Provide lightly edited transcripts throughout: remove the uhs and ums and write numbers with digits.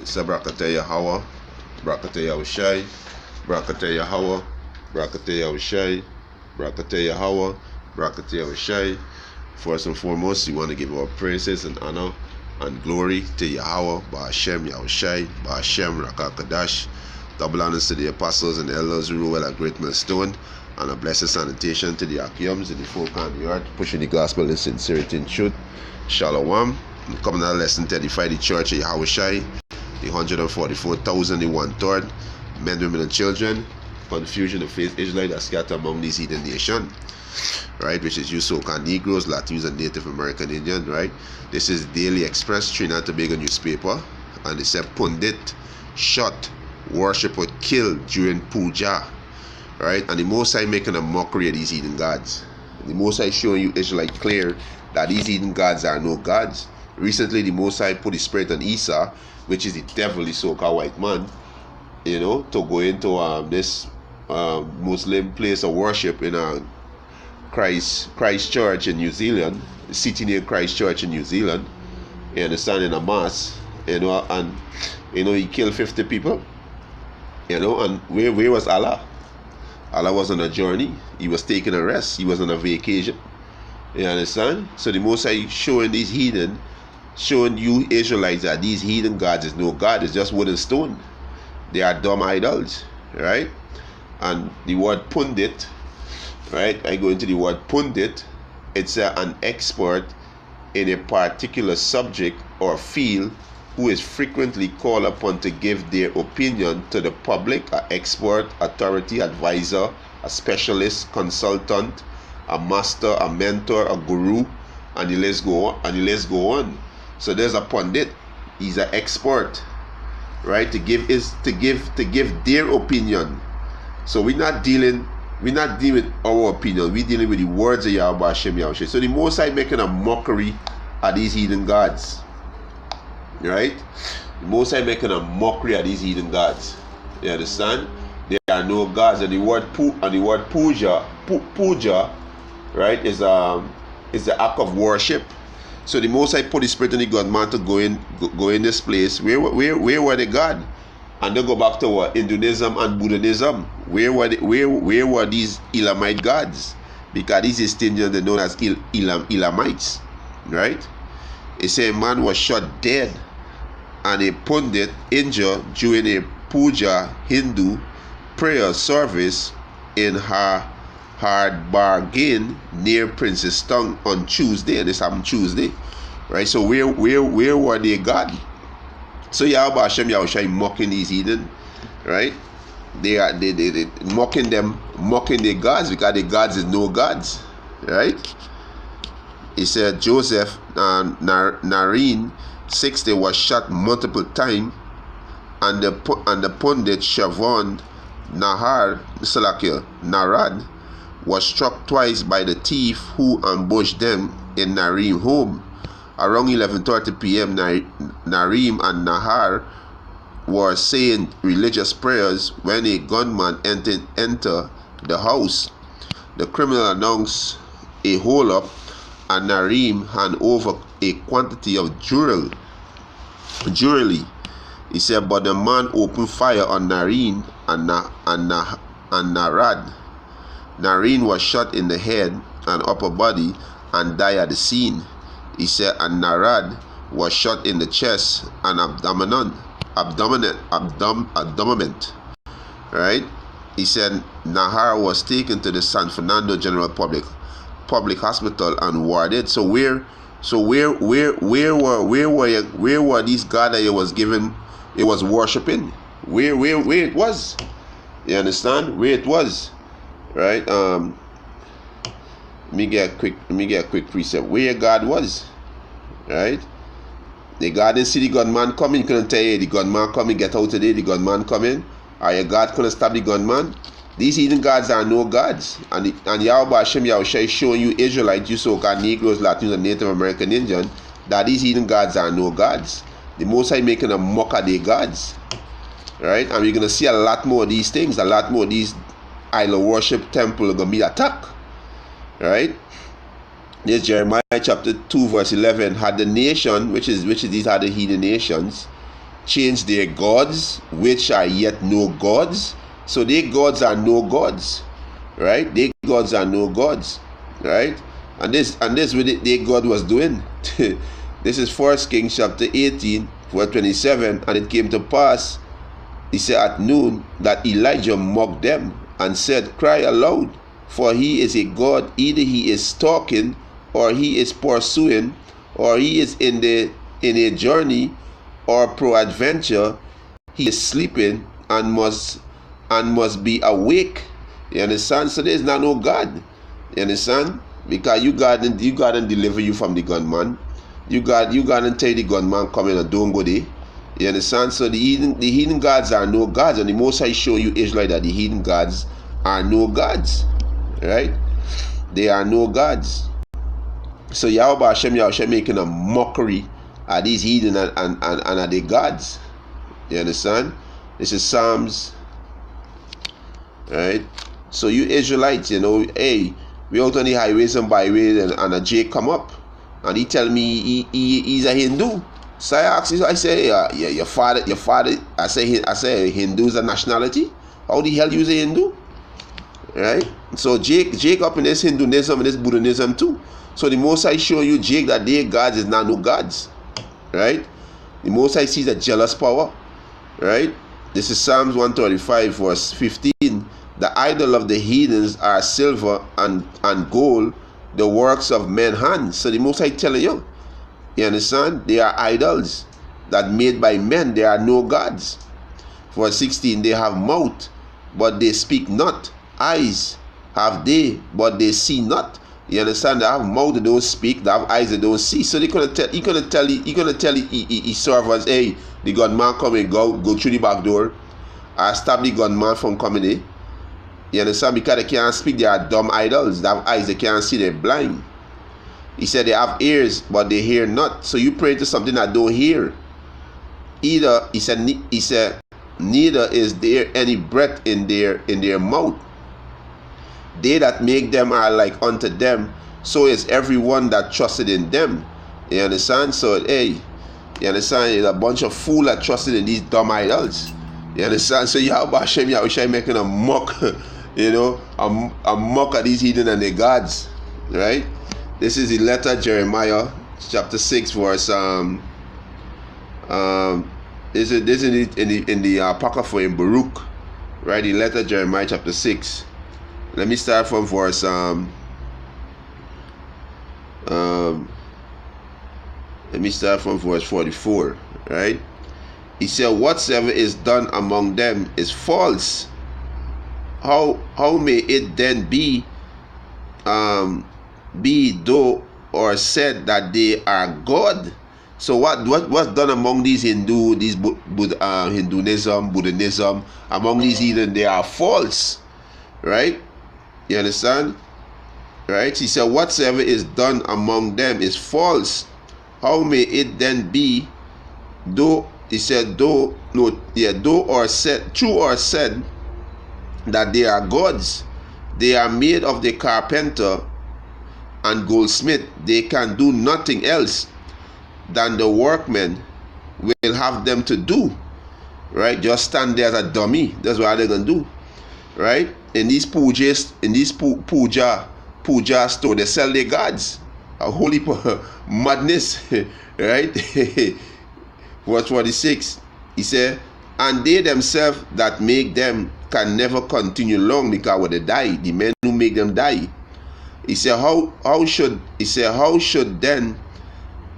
It's a Brakata Yahweh, Brakata Yahushai, Brakata Yahweh, Brakata Yahushai, Brakata Yahweh, Brakata Yahushai. First and foremost, we want to give our praises and honor and glory to Yahweh, Ba'ashem, Yahushai, Ba'ashem, Rakakadash. Double honors to the apostles and the elders who rule at Great Millstone, and a blessed salutation to the Akiums and the folk on the earth, pushing the gospel in sincerity and truth. Shalom. Coming to lesson to edify the church of Yahushai, the 144,000, the 1/3, men, women, and children, confusion of faith Israelite that scattered among these heathen nation, right? Which is you so-called Negroes, Latinos, and Native American Indian, right? This is Daily Express, Trinidad and Tobago newspaper, and they said pundit, shot, worship or killed during puja, right? And the Most High making a mockery of these heathen gods. The Most High showing you Israelite clear that these heathen gods are no gods. Recently, the Most High put his spirit on Esau, which is the devil, the so-called white man, to go into this Muslim place of worship in Christchurch in New Zealand, the city near Christchurch in New Zealand. You understand, in a mass, and he killed 50 people. And where was Allah? Allah was on a journey. He was taking a rest. He was on a vacation. You understand? So the Most High showing these heathen, showing you Israelites that these heathen gods is no God. It's just wood and stone. They are dumb idols, right? And the word pundit, right? I go into the word pundit. It's an expert in a particular subject or field who is frequently called upon to give their opinion to the public, an expert, authority, advisor, a specialist, consultant, a master, a mentor, a guru, and the list go on. So there's a pundit. He's an expert, right? To give their opinion. So we're not dealing with our opinion. We're dealing with the words of Yahweh Hashem Yahushua. So the Most High making a mockery of these heathen gods. Right? The Most High making a mockery of these heathen gods. You understand? There are no gods, and the word puja, right, is the act of worship. So the Most High put the spirit in the God man to go in this place. Where were the God? And they go back to what? Hinduism and Buddhism. Where were these Elamite gods? Because these Estonians are known as Elamites, right? It said a man was shot dead and a pundit injured during a puja Hindu prayer service in her hard bargain near Princess Tongue on Tuesday. And this happened Tuesday, right? So where were they God? So Yahweh Hashem Yahushai mocking these heathen, right? They mocking their gods because the gods is no gods, right? He said Joseph Nareen 60 was shot multiple times, and the pundit Shavon Narad was struck twice by the thief who ambushed them in Nareem home. Around 11:30 p.m., Nareem and Nahar were saying religious prayers when a gunman entered the house. The criminal announced a hold-up, and Nareem hand over a quantity of jewelry. He said, but the man opened fire on Nareen and Narad. Nareen was shot in the head and upper body and died at the scene. He said, and Narad was shot in the chest and abdomen. Right? He said Nahar was taken to the San Fernando General Public Hospital and warded. So where were these gods that it was worshiping? Where it was? You understand? Where it was, right? Let me get a quick precept. Where God was, right? The God didn't see the gunman coming. Couldn't tell you the gunman coming. Get out today. The gunman coming. Or your God couldn't stop the gunman. These heathen gods are no gods. And Yahweh Hashem Yahushua is showing you Israelites, you so-called Negroes, Latinos, and Native American Indian, that these heathen gods are no gods. The Most High making a mock of their gods. Right? And we're going to see a lot more of these things. A lot more of these idol worship temple are going to be attacked. Right? This Jeremiah chapter 2 verse 11 had the nation, which is these are the heathen nations, change their gods, which are yet no gods. So their gods are no gods, right? Their gods are no gods, right? And this what their God was doing. This is 1 Kings chapter 18, verse 27. And it came to pass, he said, at noon, that Elijah mocked them and said, cry aloud, for he is a God. Either he is stalking, or he is pursuing, or he is in a journey, or peradventure he is sleeping and must be awake. You understand? So there is not no God. You understand? Because you God and deliver you from the gunman. You God and tell the gunman come in and don't go there. You understand? So the heathen gods are no gods, and the Most High show you Israel that the heathen gods are no gods, right? They are no gods. So Yahweh Hashem making a mockery at these heathen and at the gods. You understand? This is Psalms, right? So you Israelites, hey, we out on the highways and byways, and a Jake come up, and he tell me he's a Hindu. So I ask him, I say, yeah, your father. I say Hindu is a nationality. How the hell you is a Hindu, right? So Jake up in this Hinduism and this Buddhism too. So the Most High show you, Jake, that their gods is not no gods, right? The Most High sees a jealous power, right? This is Psalms 135, verse 15. The idol of the heathens are silver and gold, the works of men's hands. So the Most High telling you, you understand? They are idols that made by men. They are no gods. Verse 16, they have mouth, but they speak not. Eyes have they, but they see not. You understand? They have mouth, they don't speak. They have eyes, they don't see. So he gonna tell his servants, hey, the gunman come and go through the back door. I stop the gunman from coming in. You understand? Because they can't speak, they are dumb idols. They have eyes, they can't see, they're blind. He said they have ears, but they hear not. So you pray to something that don't hear. Either he said neither is there any breath in their mouth. They that make them are like unto them, so is everyone that trusted in them. You understand? So hey, you understand? It's a bunch of fools that trusted in these dumb idols. You understand? So Yahweh Hashem making a mock, a mock at these heathen and their gods, right? This is the letter of Jeremiah, chapter 6, verse this is in the Apocrypha in Baruch, right? The letter of Jeremiah, chapter 6. Let me start from verse let me start from verse 44, right? He said, whatsoever is done among them is false. How may it then be though or said that they are God? So what's done among these Hinduism, Buddhism, among these heathen, they are false, right? You understand? Right? He said, whatsoever is done among them is false. How may it then be though? He said, though or said, true or said that they are gods. They are made of the carpenter and goldsmith. They can do nothing else than the workmen will have them to do, right? Just stand there as a dummy. That's what they're gonna do, right? In these puja store, they sell their gods. A holy madness, right? Verse 46, he said, and they themselves that make them can never continue long, because when they die, the men who make them die. He said, how should then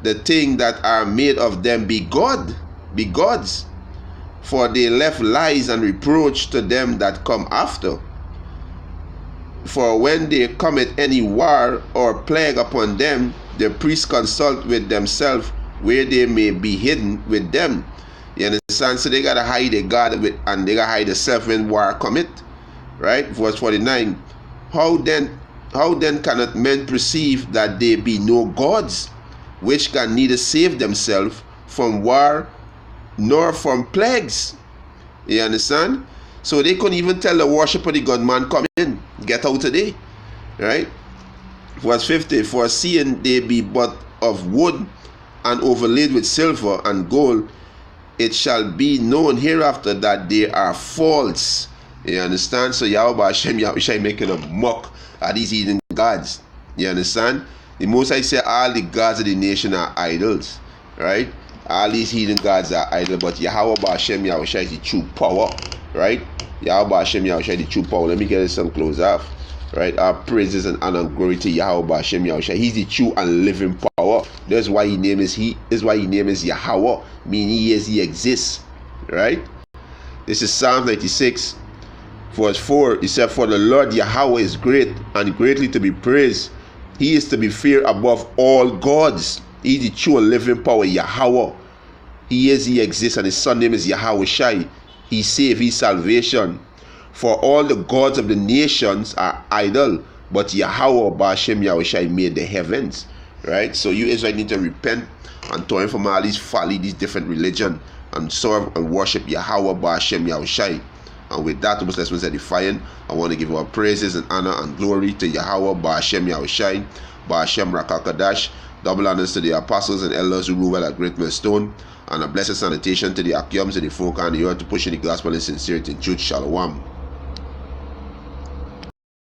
the thing that are made of them be gods? For they left lies and reproach to them that come after. For when they commit any war or plague upon them, the priests consult with themselves where they may be hidden with them. You understand? So they gotta hide their God and they gotta hide themselves when war commit. Right? Verse 49. How then cannot men perceive that they be no gods, which can neither save themselves from war nor from plagues? You understand? So they couldn't even tell the worshipper, the God man, come in, get out today. Right? Verse 50, for seeing they be but of wood and overlaid with silver and gold, it shall be known hereafter that they are false. You understand? So Yahweh Hashem Yahushai making a mock at these heathen gods. You understand? The Most High say all the gods of the nation are idols, right? All these heathen gods are idols, but Yahweh Hashem Yahushai is the true power, right? Yahweh Hashem Yahushai the true power. Let me get this some close off, right? Our praises and honor and glory to Yahweh Hashem Yahushai. He's the true and living power. That's why his name is That's why his name is Yahweh, meaning he exists, right? This is Psalm 96, verse 4. It said, "For the Lord Yahweh is great and greatly to be praised. He is to be feared above all gods." He's the true and living power, Yahweh. He exists, and his son name is Yahweh Shai. He saved his salvation. For all the gods of the nations are idle, but Yahweh Ba'ashem Yahushai made the heavens. Right? So you Israel need to repent and turn from all these folly, these different religion, and serve and worship Yahweh Ba'ashem Yahushai. And with that, most lessons edifying, I want to give our praises and honor and glory to Yahweh Ba'ashem Yahushai, Ba'ashem Rakakadash. Double honors to the apostles and elders who rule well at Great Millstone, and a blessed salutation to the Akiums and the folk and the earth to push in the gospel in sincerity and truth. Shalom.